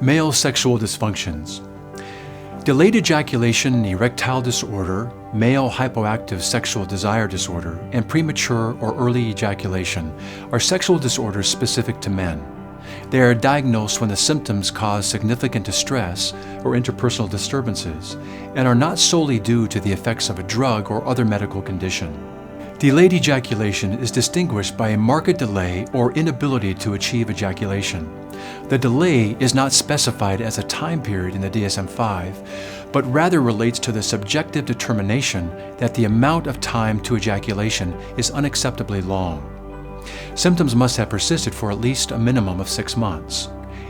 Male sexual dysfunctions. Delayed ejaculation, erectile disorder, male hypoactive sexual desire disorder, and premature or early ejaculation are sexual disorders specific to men. They are diagnosed when the symptoms cause significant distress or interpersonal disturbances and are not solely due to the effects of a drug or other medical condition. Delayed ejaculation is distinguished by a marked delay or inability to achieve ejaculation. The delay is not specified as a time period in the DSM-5, but rather relates to the subjective determination that the amount of time to ejaculation is unacceptably long. Symptoms must have persisted for at least a minimum of 6 months.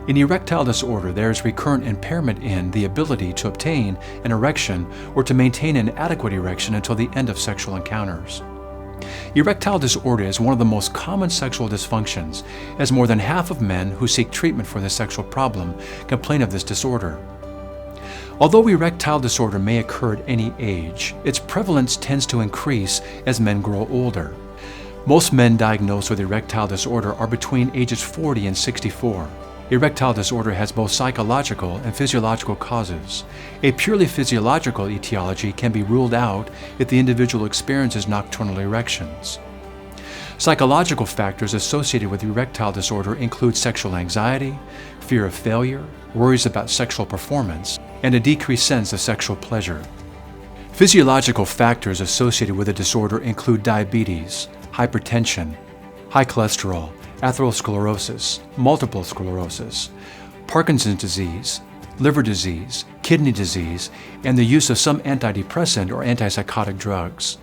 In erectile disorder, there is recurrent impairment in the ability to obtain an erection or to maintain an adequate erection until the end of sexual encounters. Erectile disorder is one of the most common sexual dysfunctions, as more than half of men who seek treatment for this sexual problem complain of this disorder. Although erectile disorder may occur at any age, its prevalence tends to increase as men grow older. Most men diagnosed with erectile disorder are between ages 40 and 64. Erectile disorder has both psychological and physiological causes. A purely physiological etiology can be ruled out if the individual experiences nocturnal erections. Psychological factors associated with erectile disorder include sexual anxiety, fear of failure, worries about sexual performance, and a decreased sense of sexual pleasure. Physiological factors associated with the disorder include diabetes, hypertension, high cholesterol, atherosclerosis, multiple sclerosis, Parkinson's disease, liver disease, kidney disease, and the use of some antidepressant or antipsychotic drugs.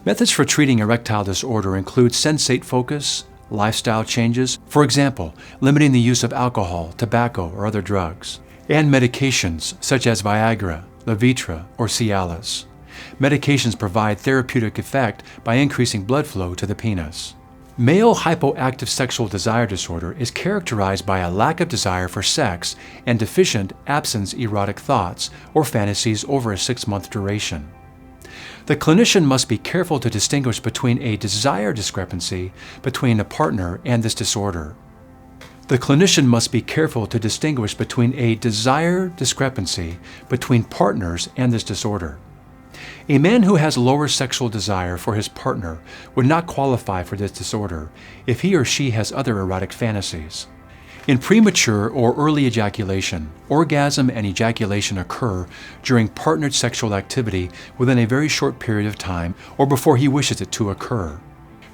Methods for treating erectile disorder include sensate focus, lifestyle changes, for example, limiting the use of alcohol, tobacco, or other drugs, and medications such as Viagra, Levitra, or Cialis. Medications provide therapeutic effect by increasing blood flow to the penis. Male hypoactive sexual desire disorder is characterized by a lack of desire for sex and deficient absence erotic thoughts or fantasies over a 6-month duration. The clinician must be careful to distinguish between a desire discrepancy between a partner and this disorder. The clinician must be careful to distinguish between a desire discrepancy between partners and this disorder. A man who has lower sexual desire for his partner would not qualify for this disorder if he or she has other erotic fantasies. In premature or early ejaculation, orgasm and ejaculation occur during partnered sexual activity within a very short period of time or before he wishes it to occur.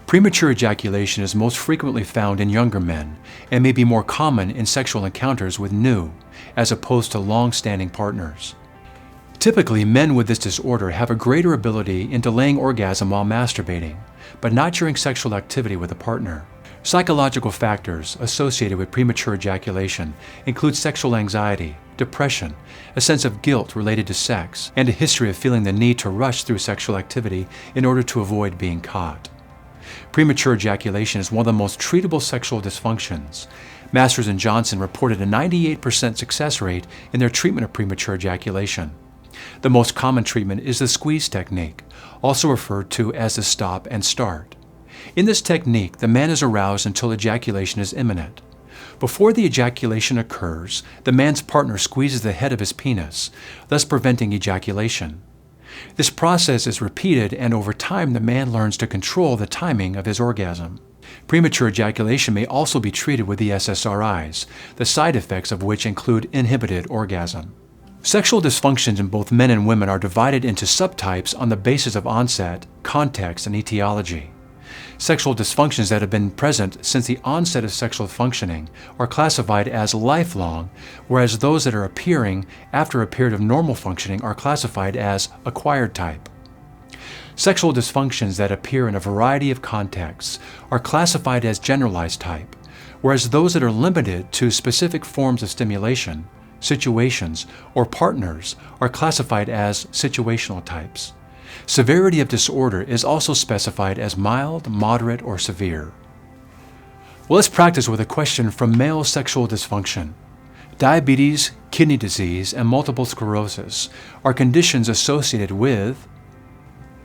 Premature ejaculation is most frequently found in younger men and may be more common in sexual encounters with new, as opposed to long-standing partners. Typically, men with this disorder have a greater ability in delaying orgasm while masturbating, but not during sexual activity with a partner. Psychological factors associated with premature ejaculation include sexual anxiety, depression, a sense of guilt related to sex, and a history of feeling the need to rush through sexual activity in order to avoid being caught. Premature ejaculation is one of the most treatable sexual dysfunctions. Masters and Johnson reported a 98% success rate in their treatment of premature ejaculation. The most common treatment is the squeeze technique, also referred to as the stop and start. In this technique, the man is aroused until ejaculation is imminent. Before the ejaculation occurs, the man's partner squeezes the head of his penis, thus preventing ejaculation. This process is repeated, and over time the man learns to control the timing of his orgasm. Premature ejaculation may also be treated with the SSRIs, the side effects of which include inhibited orgasm. Sexual dysfunctions in both men and women are divided into subtypes on the basis of onset, context, and etiology. Sexual dysfunctions that have been present since the onset of sexual functioning are classified as lifelong, whereas those that are appearing after a period of normal functioning are classified as acquired type. Sexual dysfunctions that appear in a variety of contexts are classified as generalized type, whereas those that are limited to specific forms of stimulation, situations, or partners are classified as situational types. Severity of disorder is also specified as mild, moderate, or severe. Well, let's practice with a question from male sexual dysfunction. Diabetes, kidney disease, and multiple sclerosis are conditions associated with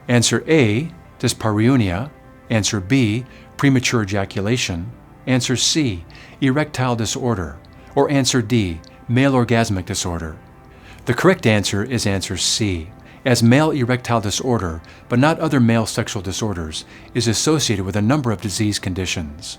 answer A, dyspareunia, answer B, premature ejaculation, answer C, erectile disorder, or answer D, male orgasmic disorder. The correct answer is answer C, as male erectile disorder, but not other male sexual disorders, is associated with a number of disease conditions.